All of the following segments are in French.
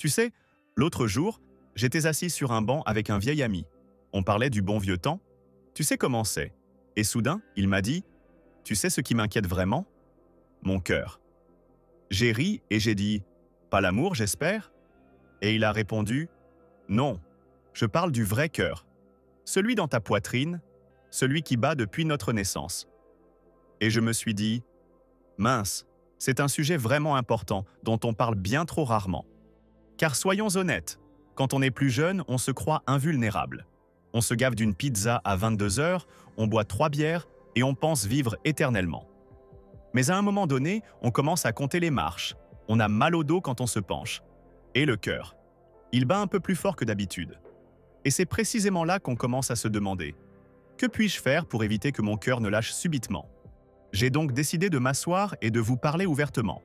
Tu sais, l'autre jour, j'étais assis sur un banc avec un vieil ami. On parlait du bon vieux temps. Tu sais comment c'est. Et soudain, il m'a dit, tu sais ce qui m'inquiète vraiment? Mon cœur. J'ai ri et j'ai dit, pas l'amour, j'espère? Et il a répondu, non, je parle du vrai cœur. Celui dans ta poitrine, celui qui bat depuis notre naissance. Et je me suis dit, mince, c'est un sujet vraiment important dont on parle bien trop rarement. Car soyons honnêtes, quand on est plus jeune, on se croit invulnérable. On se gave d'une pizza à 22 heures, on boit 3 bières et on pense vivre éternellement. Mais à un moment donné, on commence à compter les marches. On a mal au dos quand on se penche. Et le cœur. Il bat un peu plus fort que d'habitude. Et c'est précisément là qu'on commence à se demander « Que puis-je faire pour éviter que mon cœur ne lâche subitement ?» J'ai donc décidé de m'asseoir et de vous parler ouvertement.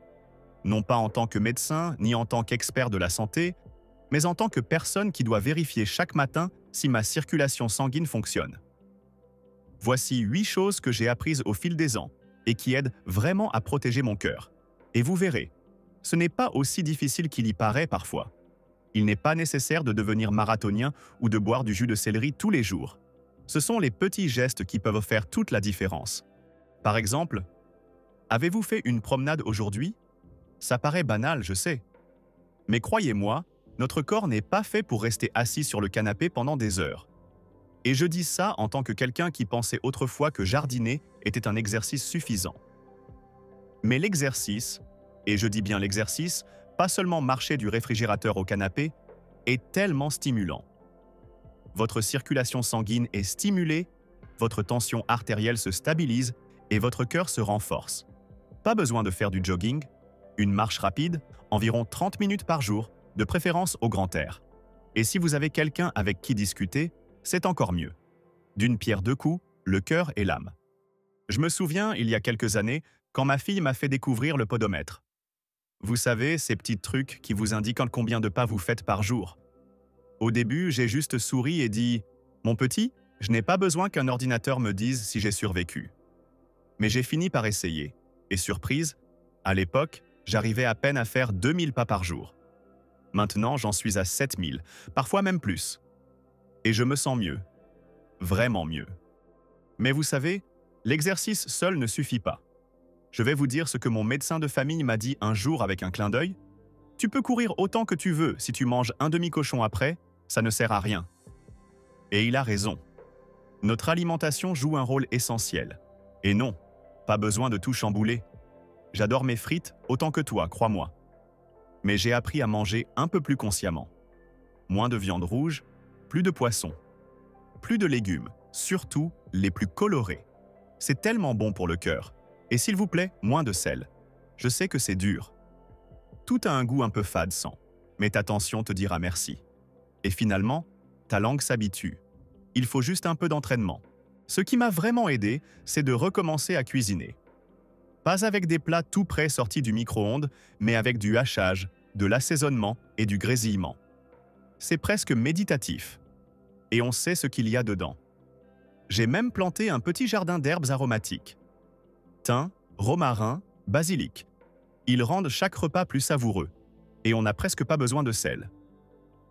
Non pas en tant que médecin, ni en tant qu'expert de la santé, mais en tant que personne qui doit vérifier chaque matin si ma circulation sanguine fonctionne. Voici 8 choses que j'ai apprises au fil des ans et qui aident vraiment à protéger mon cœur. Et vous verrez, ce n'est pas aussi difficile qu'il y paraît parfois. Il n'est pas nécessaire de devenir marathonien ou de boire du jus de céleri tous les jours. Ce sont les petits gestes qui peuvent faire toute la différence. Par exemple, avez-vous fait une promenade aujourd'hui? Ça paraît banal, je sais. Mais croyez-moi, notre corps n'est pas fait pour rester assis sur le canapé pendant des heures. Et je dis ça en tant que quelqu'un qui pensait autrefois que jardiner était un exercice suffisant. Mais l'exercice, et je dis bien l'exercice, pas seulement marcher du réfrigérateur au canapé, est tellement stimulant. Votre circulation sanguine est stimulée, votre tension artérielle se stabilise et votre cœur se renforce. Pas besoin de faire du jogging, une marche rapide, environ 30 minutes par jour, de préférence au grand air. Et si vous avez quelqu'un avec qui discuter, c'est encore mieux. D'une pierre deux coups, le cœur et l'âme. Je me souviens, il y a quelques années, quand ma fille m'a fait découvrir le podomètre. Vous savez, ces petits trucs qui vous indiquent combien de pas vous faites par jour. Au début, j'ai juste souri et dit « Mon petit, je n'ai pas besoin qu'un ordinateur me dise si j'ai survécu. » Mais j'ai fini par essayer. Et surprise, à l'époque, j'arrivais à peine à faire 2000 pas par jour. Maintenant, j'en suis à 7000, parfois même plus. Et je me sens mieux. Vraiment mieux. Mais vous savez, l'exercice seul ne suffit pas. Je vais vous dire ce que mon médecin de famille m'a dit un jour avec un clin d'œil. Tu peux courir autant que tu veux, si tu manges un demi-cochon après, ça ne sert à rien. Et il a raison. Notre alimentation joue un rôle essentiel. Et non, pas besoin de tout chambouler. J'adore mes frites autant que toi, crois-moi. Mais j'ai appris à manger un peu plus consciemment. Moins de viande rouge, plus de poisson. Plus de légumes, surtout les plus colorés. C'est tellement bon pour le cœur. Et s'il vous plaît, moins de sel. Je sais que c'est dur. Tout a un goût un peu fade sans, mais ta tension te dira merci. Et finalement, ta langue s'habitue. Il faut juste un peu d'entraînement. Ce qui m'a vraiment aidé, c'est de recommencer à cuisiner. Pas avec des plats tout prêts sortis du micro-ondes, mais avec du hachage, de l'assaisonnement et du grésillement. C'est presque méditatif. Et on sait ce qu'il y a dedans. J'ai même planté un petit jardin d'herbes aromatiques. Thym, romarin, basilic. Ils rendent chaque repas plus savoureux. Et on n'a presque pas besoin de sel.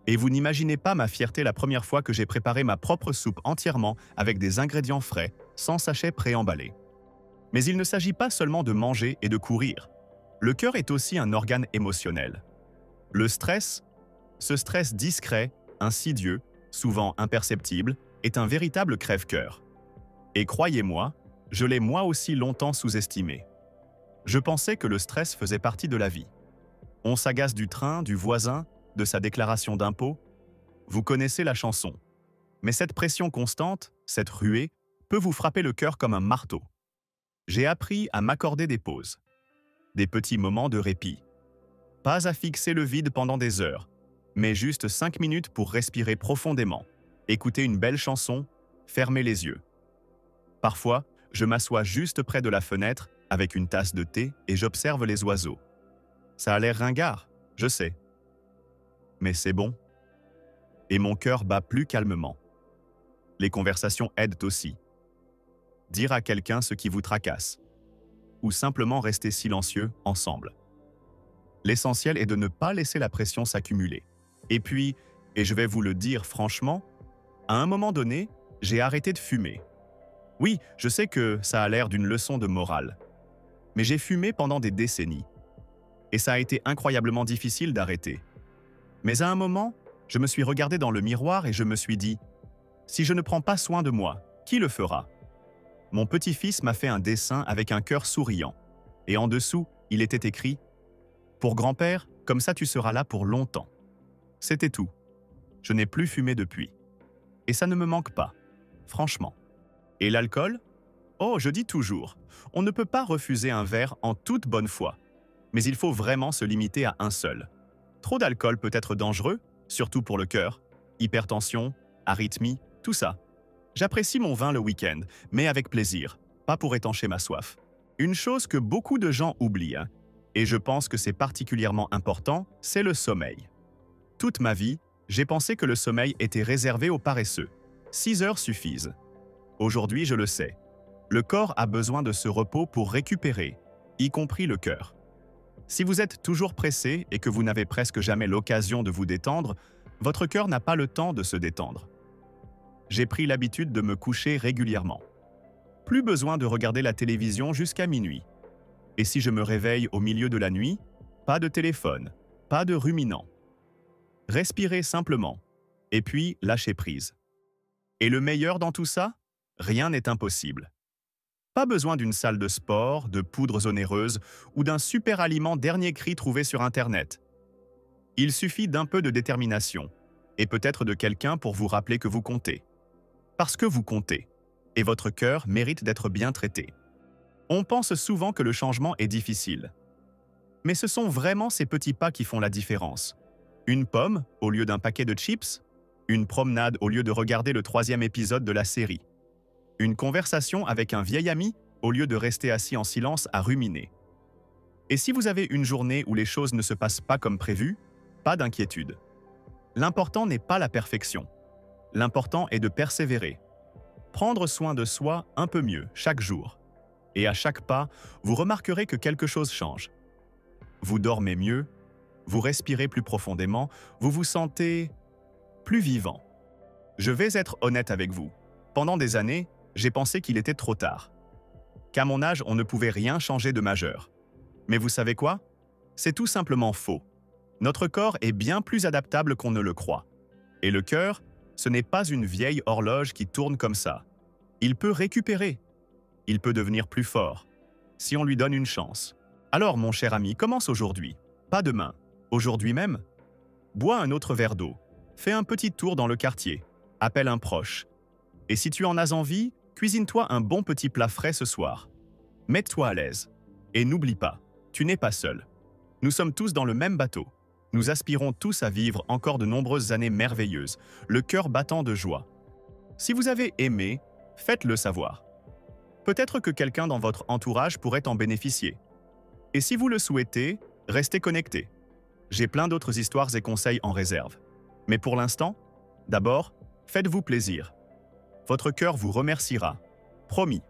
Et vous n'imaginez pas ma fierté la première fois que j'ai préparé ma propre soupe entièrement avec des ingrédients frais, sans sachet préemballé. Mais il ne s'agit pas seulement de manger et de courir. Le cœur est aussi un organe émotionnel. Le stress, ce stress discret, insidieux, souvent imperceptible, est un véritable crève-cœur. Et croyez-moi, je l'ai moi aussi longtemps sous-estimé. Je pensais que le stress faisait partie de la vie. On s'agace du train, du voisin, de sa déclaration d'impôt. Vous connaissez la chanson. Mais cette pression constante, cette ruée, peut vous frapper le cœur comme un marteau. J'ai appris à m'accorder des pauses. Des petits moments de répit. Pas à fixer le vide pendant des heures, mais juste 5 minutes pour respirer profondément, écouter une belle chanson, fermer les yeux. Parfois, je m'assois juste près de la fenêtre avec une tasse de thé et j'observe les oiseaux. Ça a l'air ringard, je sais. Mais c'est bon. Et mon cœur bat plus calmement. Les conversations aident aussi. Dire à quelqu'un ce qui vous tracasse. Ou simplement rester silencieux ensemble. L'essentiel est de ne pas laisser la pression s'accumuler. Et puis, et je vais vous le dire franchement, à un moment donné, j'ai arrêté de fumer. Oui, je sais que ça a l'air d'une leçon de morale, mais j'ai fumé pendant des décennies. Et ça a été incroyablement difficile d'arrêter. Mais à un moment, je me suis regardé dans le miroir et je me suis dit, si je ne prends pas soin de moi, qui le fera? Mon petit-fils m'a fait un dessin avec un cœur souriant. Et en dessous, il était écrit « Pour grand-père, comme ça tu seras là pour longtemps ». C'était tout. Je n'ai plus fumé depuis. Et ça ne me manque pas, franchement. Et l'alcool? Oh, je dis toujours, on ne peut pas refuser un verre en toute bonne foi. Mais il faut vraiment se limiter à un seul. Trop d'alcool peut être dangereux, surtout pour le cœur, hypertension, arythmie, tout ça. J'apprécie mon vin le week-end, mais avec plaisir, pas pour étancher ma soif. Une chose que beaucoup de gens oublient, et je pense que c'est particulièrement important, c'est le sommeil. Toute ma vie, j'ai pensé que le sommeil était réservé aux paresseux. 6 heures suffisent. Aujourd'hui, je le sais. Le corps a besoin de ce repos pour récupérer, y compris le cœur. Si vous êtes toujours pressé et que vous n'avez presque jamais l'occasion de vous détendre, votre cœur n'a pas le temps de se détendre. J'ai pris l'habitude de me coucher régulièrement. Plus besoin de regarder la télévision jusqu'à minuit. Et si je me réveille au milieu de la nuit, pas de téléphone, pas de ruminant. Respirez simplement, et puis lâchez prise. Et le meilleur dans tout ça? Rien n'est impossible. Pas besoin d'une salle de sport, de poudres onéreuses ou d'un super aliment dernier cri trouvé sur Internet. Il suffit d'un peu de détermination, et peut-être de quelqu'un pour vous rappeler que vous comptez. Parce que vous comptez, et votre cœur mérite d'être bien traité. On pense souvent que le changement est difficile. Mais ce sont vraiment ces petits pas qui font la différence. Une pomme au lieu d'un paquet de chips, une promenade au lieu de regarder le 3e épisode de la série, une conversation avec un vieil ami au lieu de rester assis en silence à ruminer. Et si vous avez une journée où les choses ne se passent pas comme prévu, pas d'inquiétude. L'important n'est pas la perfection. L'important est de persévérer. Prendre soin de soi un peu mieux chaque jour. Et à chaque pas, vous remarquerez que quelque chose change. Vous dormez mieux, vous respirez plus profondément, vous vous sentez plus vivant. Je vais être honnête avec vous. Pendant des années, j'ai pensé qu'il était trop tard. Qu'à mon âge, on ne pouvait rien changer de majeur. Mais vous savez quoi? C'est tout simplement faux. Notre corps est bien plus adaptable qu'on ne le croit. Et le cœur, ce n'est pas une vieille horloge qui tourne comme ça. Il peut récupérer. Il peut devenir plus fort, si on lui donne une chance. Alors, mon cher ami, commence aujourd'hui. Pas demain. Aujourd'hui même. Bois un autre verre d'eau. Fais un petit tour dans le quartier. Appelle un proche. Et si tu en as envie, cuisine-toi un bon petit plat frais ce soir. Mets-toi à l'aise. Et n'oublie pas, tu n'es pas seul. Nous sommes tous dans le même bateau. Nous aspirons tous à vivre encore de nombreuses années merveilleuses, le cœur battant de joie. Si vous avez aimé, faites-le savoir. Peut-être que quelqu'un dans votre entourage pourrait en bénéficier. Et si vous le souhaitez, restez connectés. J'ai plein d'autres histoires et conseils en réserve. Mais pour l'instant, d'abord, faites-vous plaisir. Votre cœur vous remerciera. Promis.